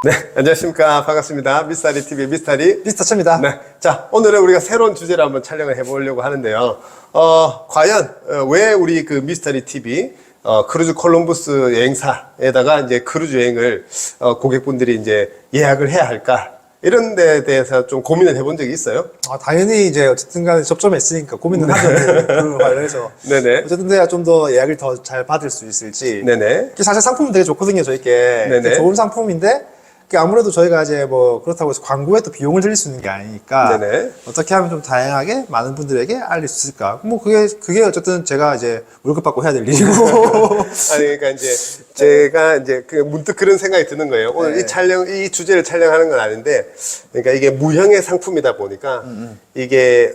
네, 안녕하십니까. 반갑습니다. 미스터리 TV 미스터리 미스터 최입니다. 네, 자, 오늘은 우리가 새로운 주제를 한번 촬영을 해보려고 하는데요. 과연 왜 우리 그 미스터리 TV 크루즈 콜럼버스 여행사에다가 이제 크루즈 여행을 고객분들이 이제 예약을 해야 할까? 이런 데 대해서 좀 고민을 해본 적이 있어요. 당연히 이제 어쨌든 간에 접점했으니까 고민은 하죠. 그 관련해서. 네네. 어쨌든 내가 좀 더 예약을 더 잘 받을 수 있을지. 네네. 사실 상품은 되게 좋거든요, 저희께. 네네. 좋은 상품인데, 아무래도 저희가 이제 뭐 그렇다고 해서 광고에 또 비용을 들일 수 있는 게 아니니까. 네네. 어떻게 하면 좀 다양하게 많은 분들에게 알릴 수 있을까. 뭐 그게 어쨌든 제가 이제 월급 받고 해야 될 일이고. 아니, 그러니까 이제 제가 이제 그 문득 그런 생각이 드는 거예요. 오늘 이 주제를 촬영하는 건 아닌데, 그러니까 이게 무형의 상품이다 보니까 이게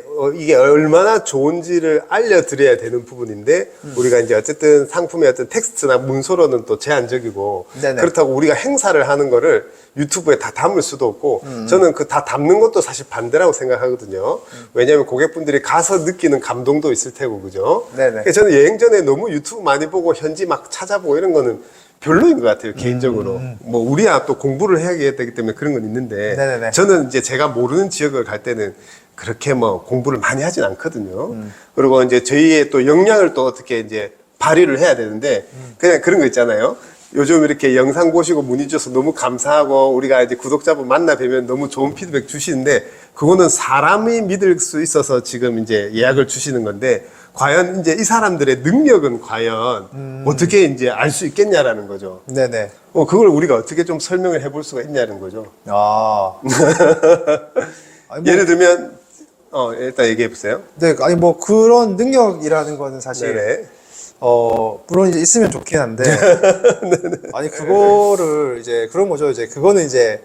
얼마나 좋은지를 알려드려야 되는 부분인데, 우리가 이제 어쨌든 상품의 어떤 텍스트나 문서로는 또 제한적이고, 네네. 그렇다고 우리가 행사를 하는 거를 유튜브에 다 담을 수도 없고, 저는 그 다 담는 것도 사실 반대라고 생각하거든요. 왜냐하면 고객분들이 가서 느끼는 감동도 있을 테고, 그죠? 네네. 그래서 저는 여행 전에 너무 유튜브 많이 보고 현지 막 찾아보고 이런 거는 별로인 것 같아요, 개인적으로. 뭐, 우리야 또 공부를 해야 되기 때문에 그런 건 있는데, 네네네. 저는 이제 제가 모르는 지역을 갈 때는 그렇게 뭐 공부를 많이 하진 않거든요. 그리고 이제 저희의 또 역량을 또 어떻게 이제 발휘를 해야 되는데, 그냥 그런 거 있잖아요. 요즘 이렇게 영상 보시고 문의 주셔서 너무 감사하고 우리가 이제 구독자분 만나 뵈면 너무 좋은 피드백 주시는데 그거는 사람이 믿을 수 있어서 지금 이제 예약을 주시는 건데 과연 이제 이 사람들의 능력은 과연 어떻게 이제 알 수 있겠냐라는 거죠. 네네. 그걸 우리가 어떻게 좀 설명을 해볼 수가 있냐는 거죠. 아니, 뭐, 예를 들면 일단 얘기해 보세요. 네, 아니 뭐 그런 능력이라는 거는 사실 네네. 물론 이제 있으면 좋긴 한데, 아니, 그거를 이제, 그런 거죠. 이제, 그거는 이제,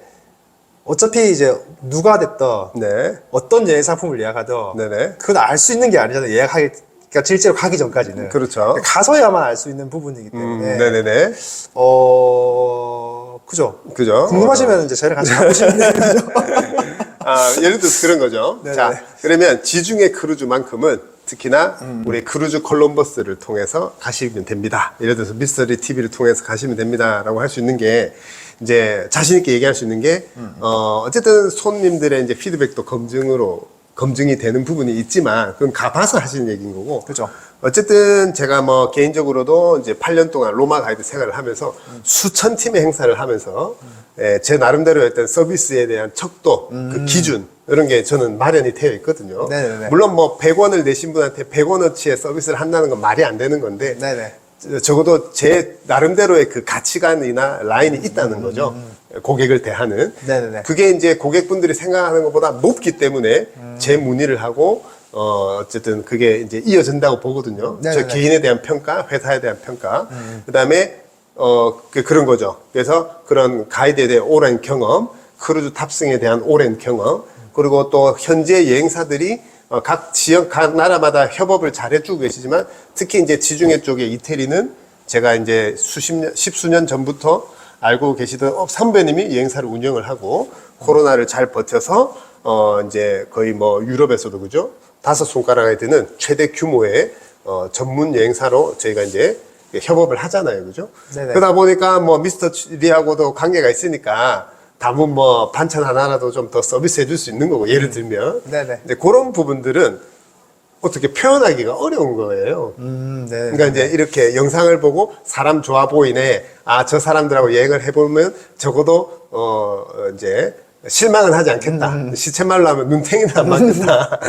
어차피 이제, 누가 됐든, 네. 어떤 여행 상품을 예약하든, 네네. 그건 알 수 있는 게 아니잖아요. 그러니까 실제로 가기 전까지는. 그렇죠. 가서야만 알 수 있는 부분이기 때문에. 네네네. 그죠. 그죠. 궁금하시면 이제 저희랑 같이 가보시면 되죠. 예를 들어서 그런 거죠. 네네. 자, 그러면 지중해 크루즈만큼은 특히나 우리 크루즈 콜럼버스를 통해서 가시면 됩니다. 예를 들어서 미스터리 TV를 통해서 가시면 됩니다라고 할 수 있는 게 이제 자신 있게 얘기할 수 있는 게 어쨌든 손님들의 이제 피드백도 검증이 되는 부분이 있지만 그건 가봐서 하시는 얘기인 거고. 그죠. 어쨌든 제가 뭐 개인적으로도 이제 8년 동안 로마 가이드 생활을 하면서 수천 팀의 행사를 하면서 제 나름대로의 어떤 서비스에 대한 척도, 그 기준, 이런 게 저는 마련이 되어 있거든요. 네네네. 물론 뭐 100원을 내신 분한테 100원어치의 서비스를 한다는 건 말이 안 되는 건데, 네네. 적어도 제 나름대로의 그 가치관이나 라인이 있다는 거죠. 고객을 대하는. 네네네. 그게 이제 고객분들이 생각하는 것보다 높기 때문에 제 문의를 하고, 어쨌든 그게 이제 이어진다고 보거든요. 저 네네네. 개인에 대한 평가, 회사에 대한 평가. 그 다음에, 그런 거죠. 그래서 그런 가이드에 대한 오랜 경험, 크루즈 탑승에 대한 오랜 경험, 그리고 또 현재 여행사들이 각 지역, 각 나라마다 협업을 잘 해주고 계시지만 특히 이제 지중해 쪽의 이태리는 제가 이제 십수년 전부터 알고 계시던 선배님이 여행사를 운영을 하고 코로나를 잘 버텨서 이제 거의 뭐 유럽에서도 그죠? 5손가락에 드는 최대 규모의 전문 여행사로 저희가 이제 협업을 하잖아요. 그죠? 네네. 그러다 보니까 뭐 미스터 리하고도 관계가 있으니까 담은 뭐 반찬 하나라도 좀 더 서비스 해줄 수 있는 거고, 예를 들면. 네네. 근데 그런 부분들은 어떻게 표현하기가 어려운 거예요. 네. 그러니까 이제 이렇게 영상을 보고 사람 좋아 보이네. 저 사람들하고 여행을 해보면 적어도, 이제 실망은 하지 않겠다. 시쳇말로 하면 눈탱이는 안 맞겠다.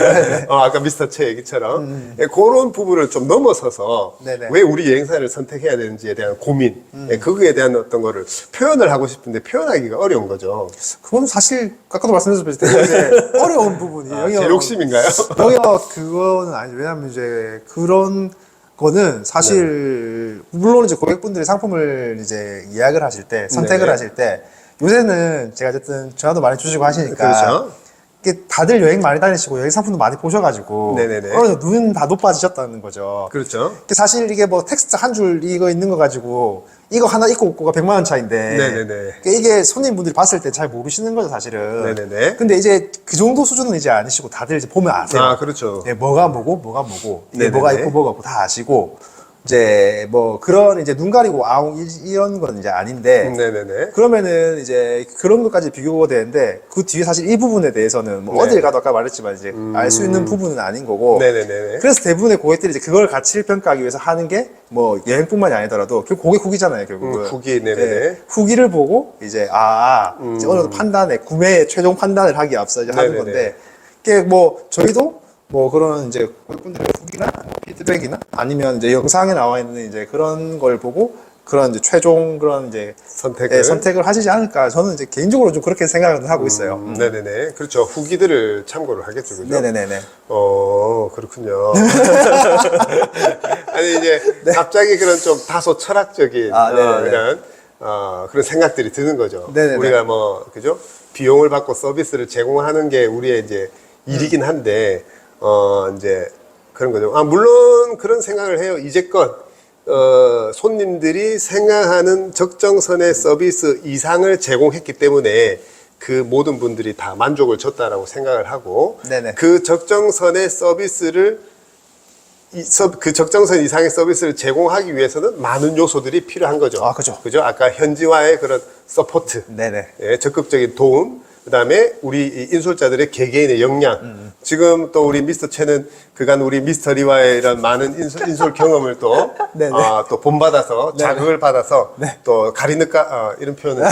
아까 미스터 최 얘기처럼. 그런 부분을 좀 넘어서서 네네. 왜 우리 여행사를 선택해야 되는지에 대한 고민, 그거에 대한 어떤 거를 표현을 하고 싶은데 표현하기가 어려운 거죠. 그건 사실, 아까도 말씀드렸듯이 이제 어려운 부분이에요. 제 욕심인가요? 여기가 그거는 아니죠. 왜냐면 이제 그런 거는 사실, 물론 이제 고객분들이 상품을 이제 예약을 하실 때, 선택을 네네. 하실 때, 요새는 제가 어쨌든 전화도 많이 주시고 하시니까. 그렇죠. 이게 다들 여행 많이 다니시고 여행 상품도 많이 보셔가지고. 네네네. 눈 다 높아지셨다는 거죠. 그렇죠. 사실 이게 뭐 텍스트 한 줄 이거 있는 거 가지고 이거 하나 있고 없고가 100만 원 차인데. 네네네. 그러니까 이게 손님분들이 봤을 때 잘 모르시는 거죠, 사실은. 네네네. 근데 이제 그 정도 수준은 이제 아니시고 다들 이제 보면 아세요. 그렇죠. 네, 뭐가 뭐고, 뭐가 뭐고, 이게 네네네. 뭐가 있고, 뭐가 없고 다 아시고. 이제 뭐 그런 이제 눈 가리고 아웅 이런 건 이제 아닌데 네네네. 그러면은 이제 그런 것까지 비교가 되는데 그 뒤에 사실 이 부분에 대해서는 뭐 네. 어딜 가도 아까 말했지만 이제 알 수 있는 부분은 아닌 거고 네네네. 그래서 대부분의 고객들이 이제 그걸 가치를 평가하기 위해서 하는 게 뭐 여행뿐만이 아니더라도 결국 고객 후기잖아요 결국은 후기, 네네네. 후기를 보고 이제 이제 어느 정도 판단에 구매의 최종 판단을 하기 앞서 이제 하는 네네네. 건데 이게 뭐 저희도 뭐 그런 이제 고객분들의 후기나 피드백이나 아니면 이제 영상에 나와 있는 이제 그런 걸 보고 그런 이제 최종 그런 이제 선택을 하시지 않을까 저는 이제 개인적으로 좀 그렇게 생각을 하고 있어요. 네네네. 그렇죠. 후기들을 참고를 하겠죠. 그죠? 네네네네. 그렇군요. 아니, 이제, 갑자기 그런 좀 다소 철학적인, 네네네. 이런, 그런 생각들이 드는 거죠. 네네네. 우리가 뭐, 그죠? 비용을 받고 서비스를 제공하는 게 우리의 이제 일이긴 한데, 이제, 그런 거죠. 물론 그런 생각을 해요. 이제껏, 손님들이 생각하는 적정선의 서비스 이상을 제공했기 때문에 그 모든 분들이 다 만족을 줬다라고 생각을 하고 네네. 그 적정선의 서비스를 그 적정선 이상의 서비스를 제공하기 위해서는 많은 요소들이 필요한 거죠. 그죠. 그죠? 아까 현지화의 그런 서포트, 네네. 예, 적극적인 도움, 그다음에 우리 이 인솔자들의 개개인의 역량. 지금 또 우리 미스터 채는 그간 우리 미스터 리와의 이런 많은 인솔 경험을 또, 네네. 또 본받아서 네네. 자극을 받아서 네. 또 이런 표현은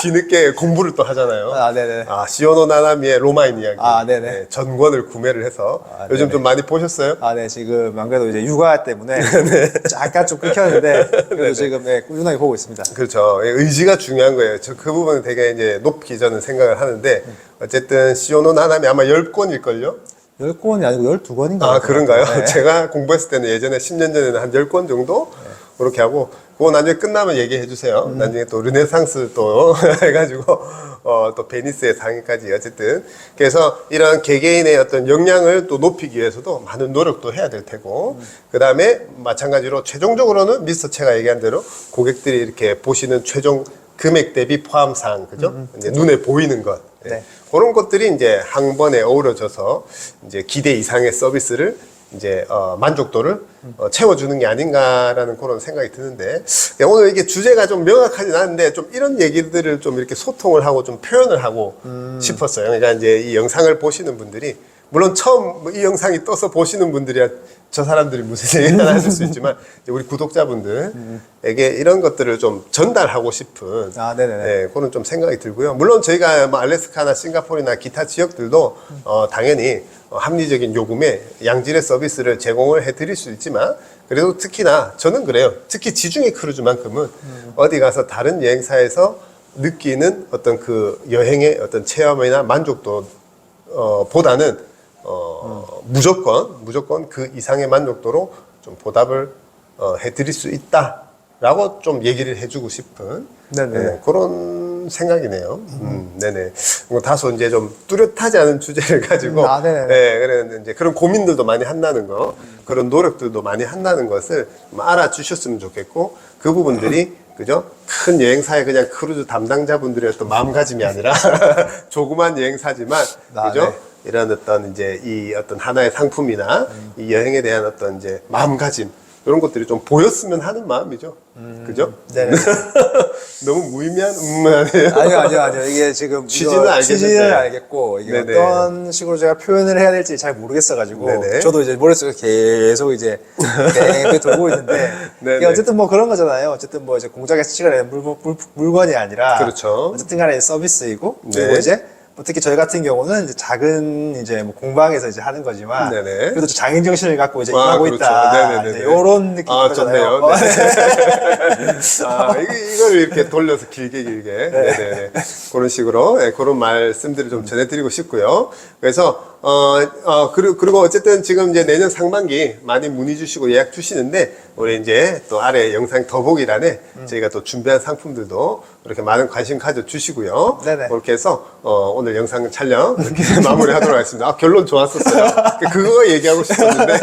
뒤늦게 공부를 또 하잖아요. 네네. 시오노 나나미의 로마인 이야기. 네네. 예, 전권을 구매를 해서 요즘 네네. 좀 많이 보셨어요? 네, 지금 안 그래도 이제 육아 때문에 잠깐 좀 끊겼는데 그래도 지금 꾸준하게 보고 있습니다. 그렇죠. 예, 의지가 중요한 거예요. 그 부분은 되게 이제 높이 저는 생각을 하는데, 어쨌든, 시오노 나나미 아마 10권일걸요? 10권이 아니고 12권인가요? 그런가요? 네. 제가 공부했을 때는 예전에 10년 전에는 한 10권 정도? 그렇게 하고, 그거 나중에 끝나면 얘기해 주세요. 나중에 또 르네상스 또 해가지고, 또 베니스의 상해까지 어쨌든. 그래서 이런 개개인의 어떤 역량을 또 높이기 위해서도 많은 노력도 해야 될 테고, 그 다음에 마찬가지로 최종적으로는 미스터 채가 얘기한 대로 고객들이 이렇게 보시는 최종 금액 대비 포함사항, 그죠? 이제 눈에 보이는 것. 예. 네. 그런 것들이 이제 한 번에 어우러져서 이제 기대 이상의 서비스를 이제 만족도를 채워주는 게 아닌가라는 그런 생각이 드는데 오늘 이게 주제가 좀 명확하진 않은데 좀 이런 얘기들을 좀 이렇게 소통을 하고 좀 표현을 하고 싶었어요. 그러니까 이제 이 영상을 보시는 분들이 물론 처음 이 영상이 떠서 보시는 분들이야 저 사람들이 무슨 얘기를 하실 수 있지만 이제 우리 구독자분들에게 이런 것들을 좀 전달하고 싶은 네네네. 네, 그런 좀 생각이 들고요. 물론 저희가 뭐 알래스카나 싱가포르나 기타 지역들도 당연히 합리적인 요금에 양질의 서비스를 제공을 해드릴 수 있지만 그래도 특히나 저는 그래요. 특히 지중해 크루즈만큼은 어디 가서 다른 여행사에서 느끼는 어떤 그 여행의 어떤 체험이나 만족도 보다는 무조건 그 이상의 만족도로 좀 보답을 해드릴 수 있다라고 좀 얘기를 해주고 싶은 네네. 그런 생각이네요. 네네. 뭐 다소 이제 좀 뚜렷하지 않은 주제를 가지고 네네. 그런 이제 그런 고민들도 많이 한다는 거, 그런 노력들도 많이 한다는 것을 좀 알아주셨으면 좋겠고 그 부분들이 그죠? 큰 여행사의 그냥 크루즈 담당자분들의 어떤 마음가짐이 아니라 조그만 여행사지만 그죠? 네. 이런 어떤 이제 이 어떤 하나의 상품이나 이 여행에 대한 어떤 이제 마음가짐 이런 것들이 좀 보였으면 하는 마음이죠. 그죠? 네네. 너무 무의미한 아니에요? 아니요. 이게 지금 취지는 이거 알겠는데. 취지를 알겠고 이게 네네. 어떤 식으로 제가 표현을 해야 될지 잘 모르겠어가지고 네네. 저도 이제 머릿속에 계속 이제 뱅뱅 돌고 있는데 네네. 이게 어쨌든 뭐 그런 거잖아요. 어쨌든 뭐 이제 공장에서 찍어내는 물건이 아니라 그렇죠. 어쨌든 간에 서비스이고 그리고 네. 이제 뭐 특히 저희 같은 경우는 이제 작은 이제 뭐 공방에서 이제 하는 거지만 네네. 그래도 장인 정신을 갖고 이제 일하고 그렇죠. 있다. 네네네네. 이제 이런 느낌인 좋네요. 거잖아요. 이걸 이렇게 돌려서 길게. 네네네. 그런 식으로, 그런 말씀들을 좀 전해드리고 싶고요. 그래서, 그리고 어쨌든 지금 이제 내년 상반기 많이 문의 주시고 예약 주시는데, 우리 이제 또 아래 영상 더보기란에 저희가 또 준비한 상품들도 이렇게 많은 관심 가져주시고요. 네네. 그렇게 해서, 오늘 영상 촬영 이렇게 마무리 하도록 하겠습니다. 결론 좋았었어요. 그거 얘기하고 싶었는데,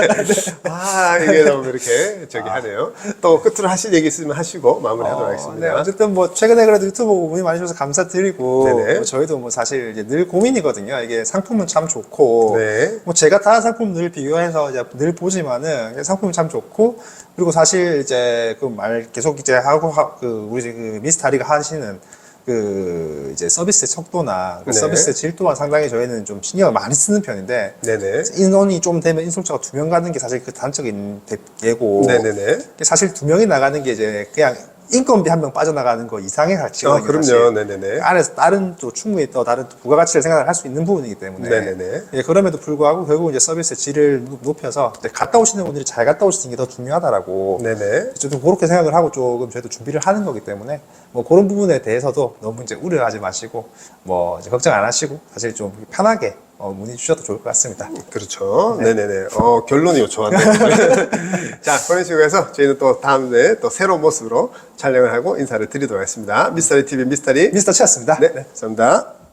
이게 너무 이렇게 하네요. 또 끝으로 하실 얘기 있으면 하시고 마무리 하도록 하겠습니다. 네, 어쨌든 뭐 최근에 그래도 유튜브 보고 문의 많이 주셔서 감사드리고 네네. 뭐 저희도 뭐 사실 이제 늘 고민이거든요. 이게 상품은 참 좋고 좋고 네. 뭐 제가 다른 상품 늘 비교해서 이제 늘 보지만은 상품이 참 좋고 그리고 사실 이제 그 말 계속 이제 하고 그 우리 그 미스터리가 하시는 그 이제 서비스의 척도나 그 네. 서비스의 질도가 상당히 저희는 좀 신경을 많이 쓰는 편인데 네네. 인원이 좀 되면 인솔자가 2명 가는 게 사실 그 단적인 예고 네네네. 사실 2명이 나가는 게 이제 그냥 인건비 1명 빠져나가는 거 이상의 가치거든요. 그럼요. 사실. 네네네. 안에서 다른 또 충분히 또 다른 또 부가가치를 생각을 할 수 있는 부분이기 때문에 네네네. 예, 그럼에도 불구하고 결국 이제 서비스의 질을 높여서 갔다 오시는 분들이 잘 갔다 오시는 게 더 중요하다라고 네네. 저도 그렇게 생각을 하고 조금 저희도 준비를 하는 거기 때문에 뭐 그런 부분에 대해서도 너무 이제 우려하지 마시고 뭐 이제 걱정 안 하시고 사실 좀 편하게 문의 주셔도 좋을 것 같습니다. 그렇죠. 네네네. 결론이 좋았네요. 자, 그런 식으로 해서 저희는 또 다음에 또 새로운 모습으로 촬영을 하고 인사를 드리도록 하겠습니다. 미스터리 TV 미스터리. 미스터 치였습니다. 네, 감사합니다.